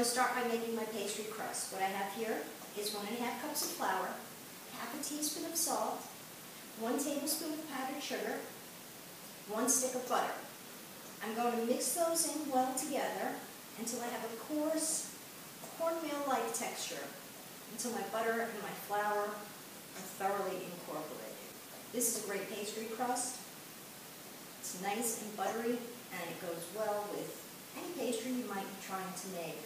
going to start by making my pastry crust. What I have here is 1½ cups of flour, half a teaspoon of salt, 1 tablespoon of powdered sugar, 1 stick of butter. I'm going to mix those in well together until I have a coarse cornmeal-like texture, until my butter and my flour are thoroughly incorporated. This is a great pastry crust. It's nice and buttery, and it goes well with any pastry you might be trying to make.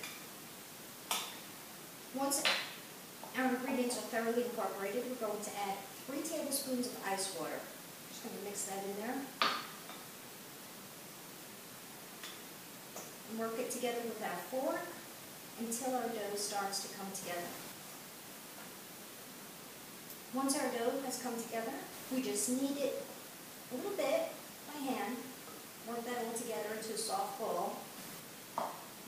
Once our ingredients are thoroughly incorporated, we're going to add 3 tablespoons of ice water. Just going to mix that in there. And work it together with our fork until our dough starts to come together. Once our dough has come together, we just knead it a little bit by hand, work that all together into a soft ball.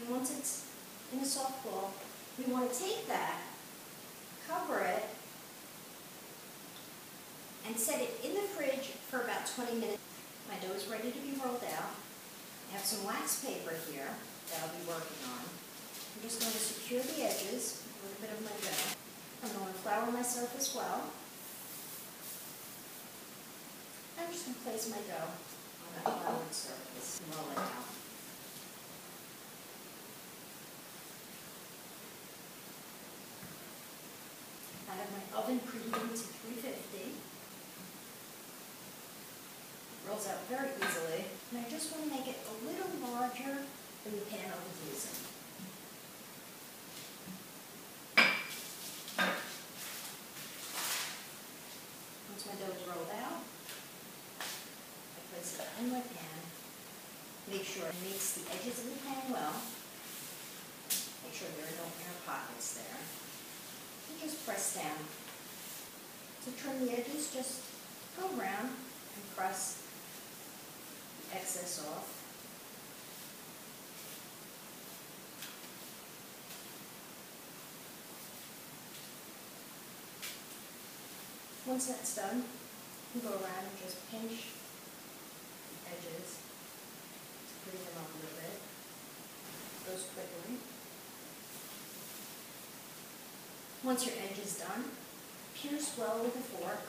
And once it's in a soft ball, we want to take that, cover it, and set it in the fridge for about 20 minutes. My dough is ready to be rolled out. I have some wax paper here that I'll be working on. I'm just going to secure the edges with a little bit of my dough. I'm going to flour my surface well. I'm just going to place my dough on that floured surface and roll it out. I have my oven preheating to 350. Rolls out very easily, and I just want to make it a little larger than the pan I was using. Once my dough is rolled out, I place it in my pan. Make sure it meets the edges of the pan well. Make sure there are no air pockets there. And just press down. To trim the edges, just go around and press excess off. Once that's done, you go around and just pinch the edges to bring them up a little bit. Goes quickly. Once your edge is done, pierce well with a fork.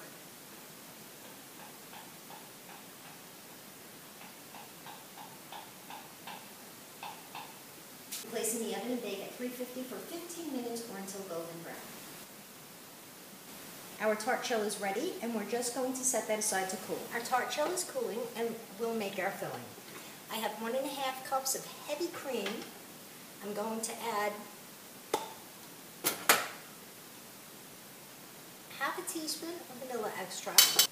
Place in the oven and bake at 350 for 15 minutes or until golden brown. Our tart shell is ready, and we're just going to set that aside to cool. Our tart shell is cooling, and we'll make our filling. I have 1½ cups of heavy cream. I'm going to add half a teaspoon of vanilla extract,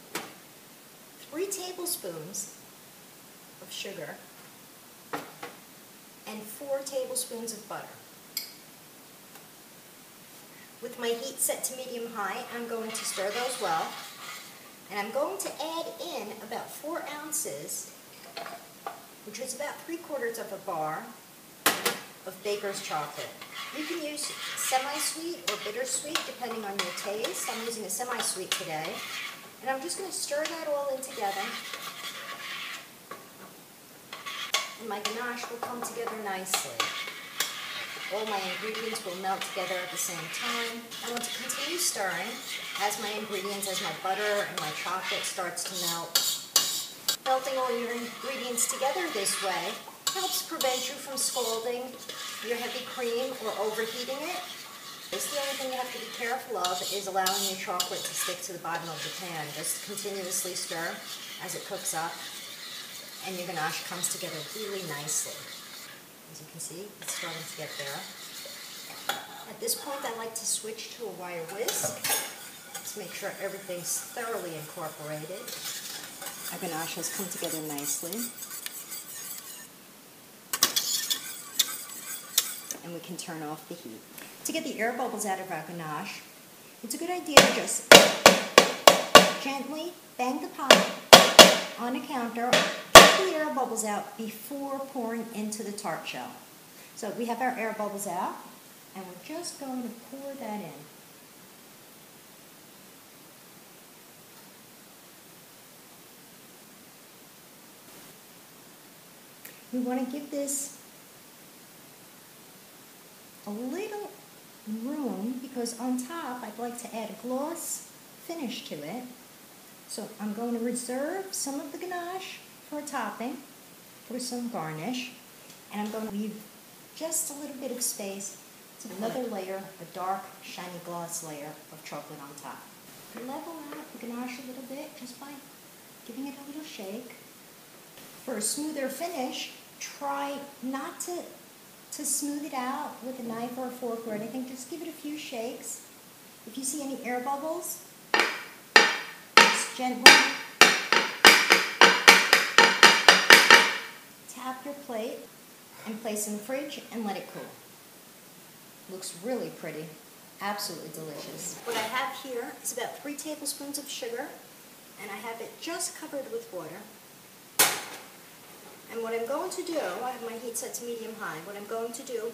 3 tablespoons of sugar, and 4 tablespoons of butter. With my heat set to medium-high, I'm going to stir those well, and I'm going to add in about 4 ounces, which is about 3/4 of a bar, of baker's chocolate. You can use semi-sweet or bittersweet depending on your taste. I'm using a semi-sweet today, and I'm just going to stir that all in together. And my ganache will come together nicely. All my ingredients will melt together at the same time. I want to continue stirring as my ingredients, as my butter and my chocolate starts to melt. Melting all your ingredients together this way helps prevent you from scalding your heavy cream or overheating it. The only thing you have to be careful of is allowing your chocolate to stick to the bottom of the pan. Just continuously stir as it cooks up, and your ganache comes together really nicely. As you can see, it's starting to get there. At this point, I like to switch to a wire whisk to make sure everything's thoroughly incorporated. Our ganache has come together nicely. And we can turn off the heat. To get the air bubbles out of our ganache, it's a good idea to just gently bang the pot on the counter, get the air bubbles out before pouring into the tart shell. So we have our air bubbles out, and we're just going to pour that in. We want to give this a little room because on top I'd like to add a gloss finish to it. So I'm going to reserve some of the ganache for a topping, for some garnish, and I'm going to leave just a little bit of space to another layer, a dark, shiny gloss layer of chocolate on top. Level out the ganache a little bit just by giving it a little shake. For a smoother finish, try not to smooth it out with a knife or a fork or anything. Just give it a few shakes. If you see any air bubbles, just gently tap your plate and place in the fridge and let it cool. Looks really pretty. Absolutely delicious. What I have here is about 3 tablespoons of sugar, and I have it just covered with water. And what I'm going to do, I have my heat set to medium-high, what I'm going to do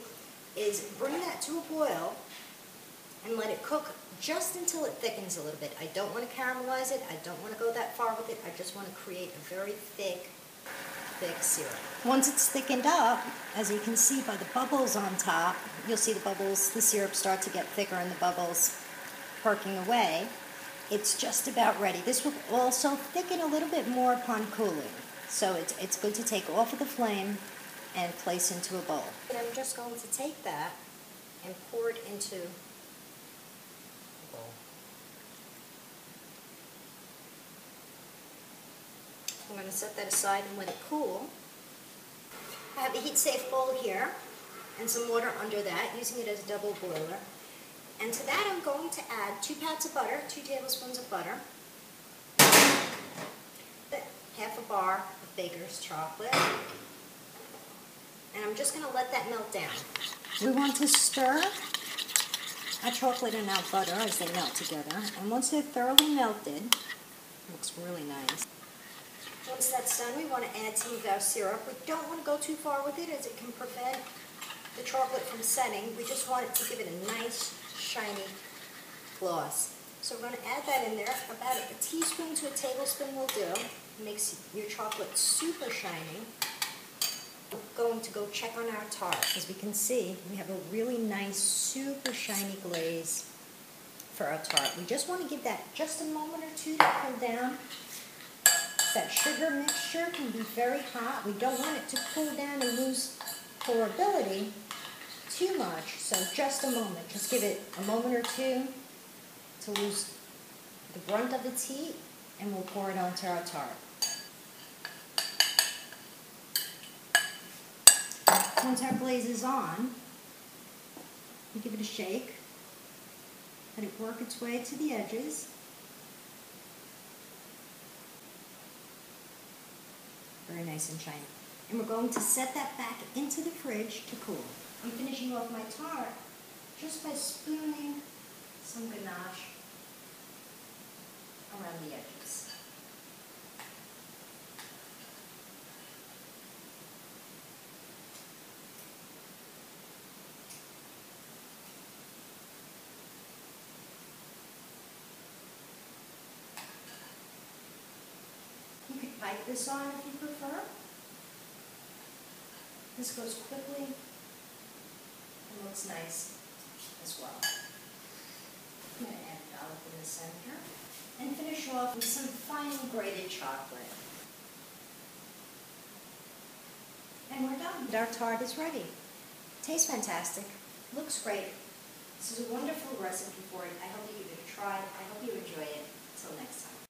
is bring that to a boil and let it cook just until it thickens a little bit. I don't want to caramelize it, I don't want to go that far with it, I just want to create a very thick syrup. Once it's thickened up, as you can see by the bubbles on top, you'll see the bubbles, the syrup start to get thicker and the bubbles perking away. It's just about ready. This will also thicken a little bit more upon cooling. So it's good to take off of the flame and place into a bowl. And I'm just going to take that and pour it into a bowl. I'm going to set that aside and let it cool. I have a heat-safe bowl here and some water under that, using it as a double boiler. And to that I'm going to add 2 pats of butter, 2 tablespoons of butter, half a bar of baker's chocolate, and I'm just going to let that melt down. We want to stir our chocolate and our butter as they melt together, and once they're thoroughly melted, it looks really nice. Once that's done, we want to add some of our syrup. We don't want to go too far with it as it can prevent the chocolate from setting. We just want it to give it a nice, shiny gloss. So we're going to add that in there. About a teaspoon to a tablespoon will do. It makes your chocolate super shiny. We're going to go check on our tart. As we can see, we have a really nice, super shiny glaze for our tart. We just want to give that just a moment or two to cool down. That sugar mixture can be very hot. We don't want it to cool down and lose pourability too much, so just a moment. Just give it a moment or two to lose the brunt of its heat, and we'll pour it onto our tart. Once our glaze is on, we give it a shake, let it work its way to the edges. Very nice and shiny. And we're going to set that back into the fridge to cool. I'm finishing off my tart just by spooning some ganache around the edges. You could bite this on if you prefer. This goes quickly and looks nice as well. I'm going to add a dollop in the center and finish off with some fine grated chocolate. And we're done. Our tart is ready. Tastes fantastic. Looks great. This is a wonderful recipe for it. I hope you give it a try. I hope you enjoy it. Until next time.